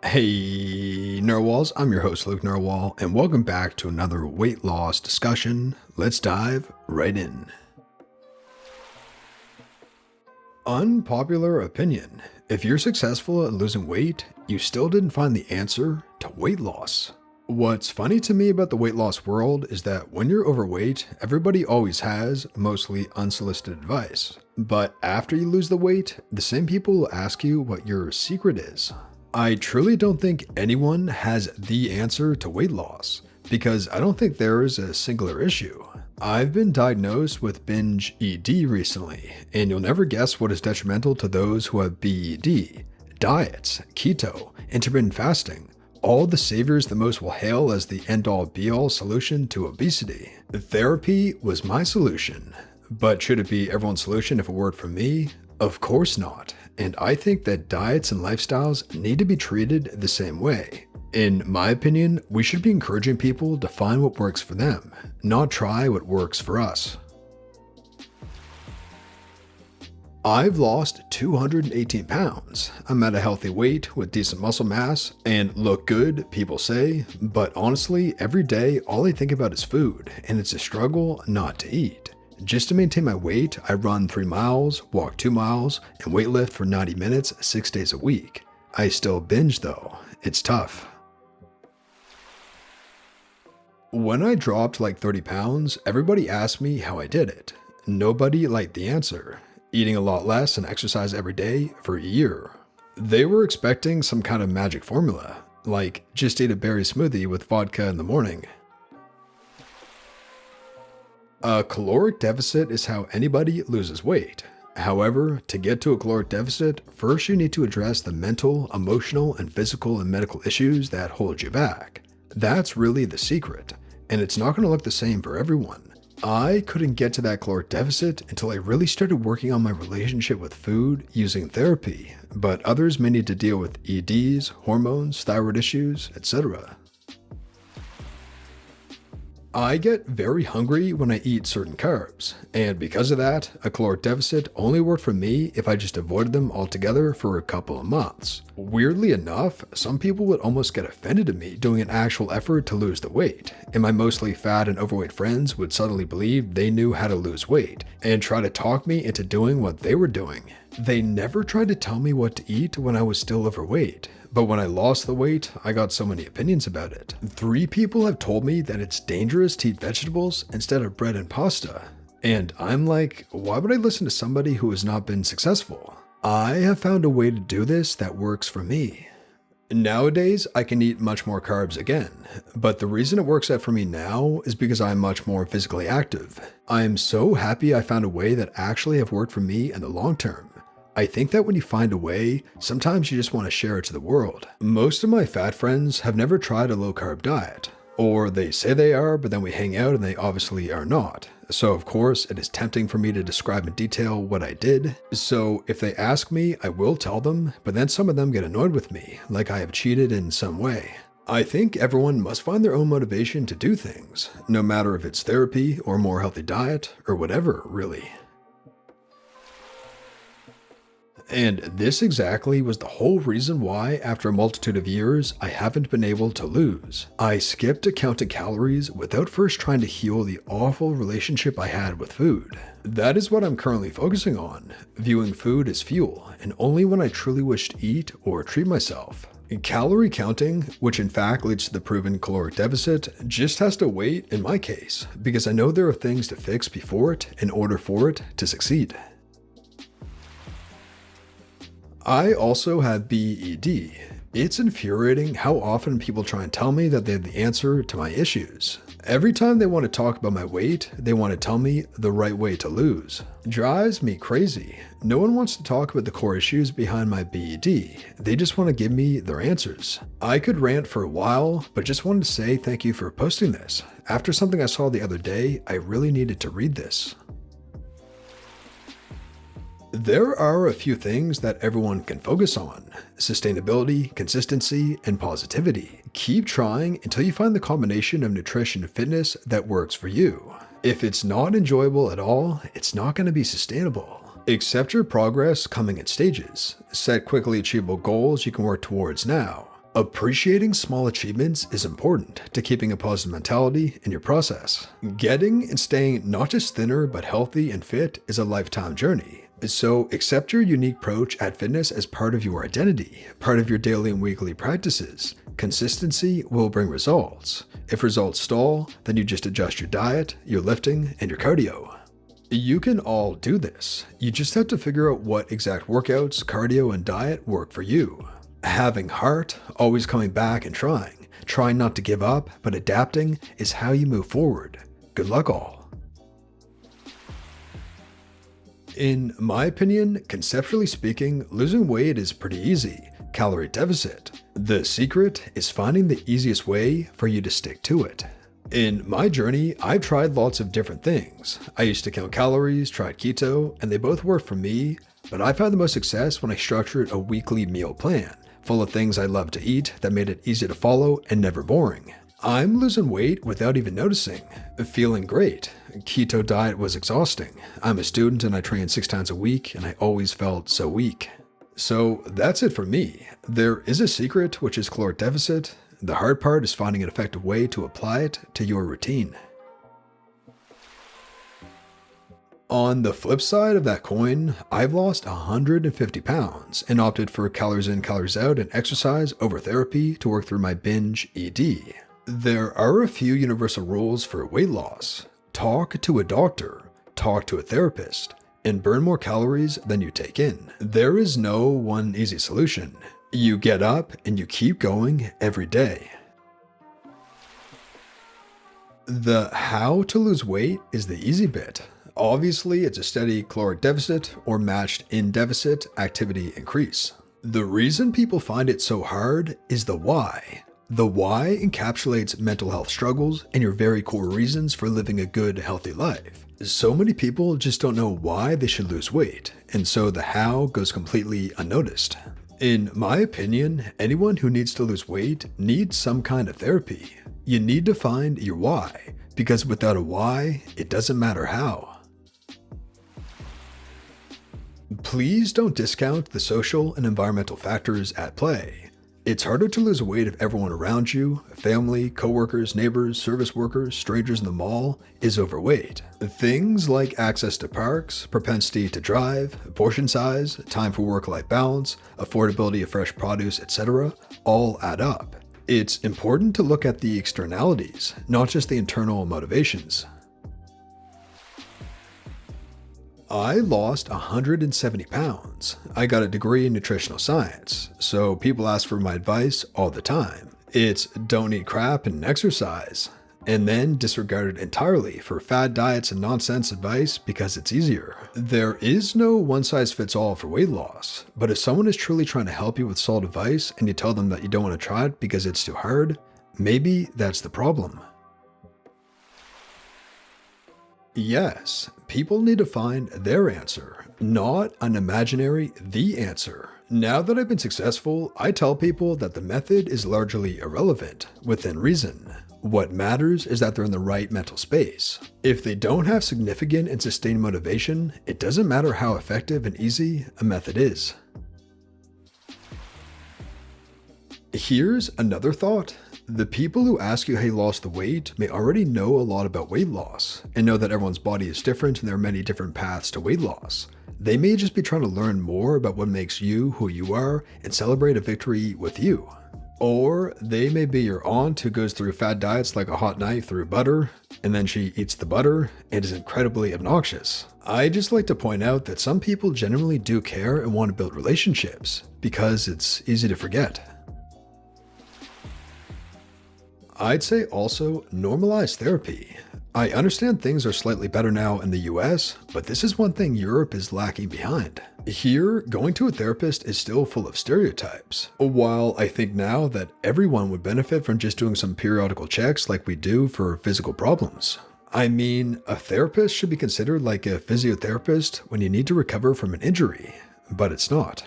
Hey Narwhals, I'm your host Luke Narwhal, and welcome back to another weight loss discussion. Let's dive right in. Unpopular opinion. If you're successful at losing weight, you still didn't find the answer to weight loss. What's funny to me about the weight loss world is that when you're overweight, everybody always has mostly unsolicited advice. But after you lose the weight, the same people will ask you what your secret is. I truly don't think anyone has the answer to weight loss, because I don't think there is a singular issue. I've been diagnosed with binge ED recently, and you'll never guess what is detrimental to those who have BED. Diets, keto, intermittent fasting, all the saviors that most will hail as the end-all be-all solution to obesity. Therapy was my solution, but should it be everyone's solution if it worked for me? Of course not. And I think that diets and lifestyles need to be treated the same way. In my opinion, we should be encouraging people to find what works for them, not try what works for us. I've lost 218 pounds. I'm at a healthy weight with decent muscle mass and look good, people say, but honestly, every day all I think about is food, and it's a struggle not to eat. Just to maintain my weight, I run 3 miles, walk 2 miles, and weightlift for 90 minutes 6 days a week. I still binge though. It's tough. When I dropped like 30 pounds, everybody asked me how I did it. Nobody liked the answer. Eating a lot less and exercise every day for a year. They were expecting some kind of magic formula, like just eat a berry smoothie with vodka in the morning. A caloric deficit is how anybody loses weight. However, to get to a caloric deficit, first you need to address the mental, emotional, and physical and medical issues that hold you back. That's really the secret, and it's not going to look the same for everyone. I couldn't get to that caloric deficit until I really started working on my relationship with food using therapy, but others may need to deal with EDs, hormones, thyroid issues, etc. I get very hungry when I eat certain carbs, and because of that, a caloric deficit only worked for me if I just avoided them altogether for a couple of months. Weirdly enough, some people would almost get offended at me doing an actual effort to lose the weight, and my mostly fat and overweight friends would suddenly believe they knew how to lose weight, and try to talk me into doing what they were doing. They never tried to tell me what to eat when I was still overweight. But when I lost the weight, I got so many opinions about it. 3 people have told me that it's dangerous to eat vegetables instead of bread and pasta. And I'm like, why would I listen to somebody who has not been successful? I have found a way to do this that works for me. Nowadays, I can eat much more carbs again, but the reason it works out for me now is because I'm much more physically active. I am so happy I found a way that actually have worked for me in the long term. I think that when you find a way, sometimes you just want to share it to the world. Most of my fat friends have never tried a low-carb diet, or they say they are, but then we hang out and they obviously are not. So of course, it is tempting for me to describe in detail what I did. So if they ask me, I will tell them, but then some of them get annoyed with me, like I have cheated in some way. I think everyone must find their own motivation to do things, no matter if it's therapy or a more healthy diet or whatever, really. And this exactly was the whole reason why, after a multitude of years, I haven't been able to lose. I skipped to counting calories without first trying to heal the awful relationship I had with food. That is what I'm currently focusing on, viewing food as fuel, and only when I truly wish to eat or treat myself. Calorie counting, which in fact leads to the proven caloric deficit, just has to wait in my case, because I know there are things to fix before it in order for it to succeed. I also have BED. It's infuriating how often people try and tell me that they have the answer to my issues. Every time they want to talk about my weight, they want to tell me the right way to lose. Drives me crazy. No one wants to talk about the core issues behind my BED. They just want to give me their answers. I could rant for a while, but just wanted to say thank you for posting this. After something I saw the other day, I really needed to read this. There are a few things that everyone can focus on: sustainability, consistency, and positivity. Keep trying until you find the combination of nutrition and fitness that works for you. If it's not enjoyable at all, it's not going to be sustainable. Accept your progress coming in stages. Set quickly achievable goals you can work towards now. Appreciating small achievements is important to keeping a positive mentality in your process. Getting and staying not just thinner but healthy and fit is a lifetime journey. So accept your unique approach at fitness as part of your identity, part of your daily and weekly practices. Consistency will bring results. If results stall, then you just adjust your diet, your lifting, and your cardio. You can all do this. You just have to figure out what exact workouts, cardio, and diet work for you. Having heart, always coming back and trying not to give up, but adapting is how you move forward. Good luck all. In my opinion, conceptually speaking, losing weight is pretty easy. Calorie deficit. The secret is finding the easiest way for you to stick to it. In my journey, I've tried lots of different things. I used to count calories, tried keto, and they both worked for me, but I found the most success when I structured a weekly meal plan, full of things I love to eat that made it easy to follow and never boring. I'm losing weight without even noticing, feeling great. Keto diet was exhausting. I'm a student and I train 6 times a week and I always felt so weak. So that's it for me. There is a secret, which is caloric deficit. The hard part is finding an effective way to apply it to your routine. On the flip side of that coin, I've lost 150 pounds and opted for calories in, calories out and exercise over therapy to work through my binge ED. There are a few universal rules for weight loss. Talk to a doctor, talk to a therapist, and burn more calories than you take in. There is no one easy solution. You get up and you keep going every day. The how to lose weight is the easy bit. Obviously, it's a steady caloric deficit or matched in deficit activity increase. The reason people find it so hard is the why. The why encapsulates mental health struggles and your very core reasons for living a good, healthy life. So many people just don't know why they should lose weight, and so the how goes completely unnoticed. In my opinion, anyone who needs to lose weight needs some kind of therapy. You need to find your why, because without a why, it doesn't matter how. Please don't discount the social and environmental factors at play. It's harder to lose weight if everyone around you, family, coworkers, neighbors, service workers, strangers in the mall, is overweight. Things like access to parks, propensity to drive, portion size, time for work-life balance, affordability of fresh produce, etc. all add up. It's important to look at the externalities, not just the internal motivations. I lost 170 pounds. I got a degree in nutritional science, so people ask for my advice all the time. It's don't eat crap and exercise, and then disregard it entirely for fad diets and nonsense advice because it's easier. There is no one-size-fits-all for weight loss, but if someone is truly trying to help you with solid advice and you tell them that you don't want to try it because it's too hard, maybe that's the problem. Yes, people need to find their answer, not an imaginary the answer. Now that I've been successful, I tell people that the method is largely irrelevant, within reason. What matters is that they're in the right mental space. If they don't have significant and sustained motivation, it doesn't matter how effective and easy a method is. Here's another thought. The people who ask you how you lost the weight may already know a lot about weight loss and know that everyone's body is different and there are many different paths to weight loss. They may just be trying to learn more about what makes you who you are and celebrate a victory with you. Or they may be your aunt who goes through fad diets like a hot knife through butter, and then she eats the butter and is incredibly obnoxious. I just like to point out that some people genuinely do care and want to build relationships because it's easy to forget. I'd say also normalize therapy. I understand things are slightly better now in the US, but this is one thing Europe is lacking behind. Here, going to a therapist is still full of stereotypes. While I think now that everyone would benefit from just doing some periodical checks like we do for physical problems. I mean, a therapist should be considered like a physiotherapist when you need to recover from an injury, but it's not.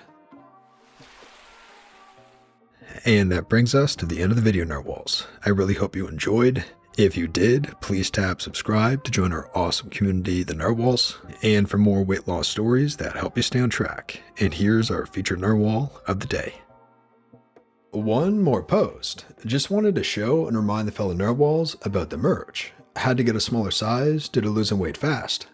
And that brings us to the end of the video, Narwhals. I really hope you enjoyed. If you did, please tap subscribe to join our awesome community, the Narwhals, and for more weight loss stories that help you stay on track. And here's our featured Narwhal of the day. One more post. Just wanted to show and remind the fellow nerdwalls about the merch. Had to get a smaller size due to losing weight fast.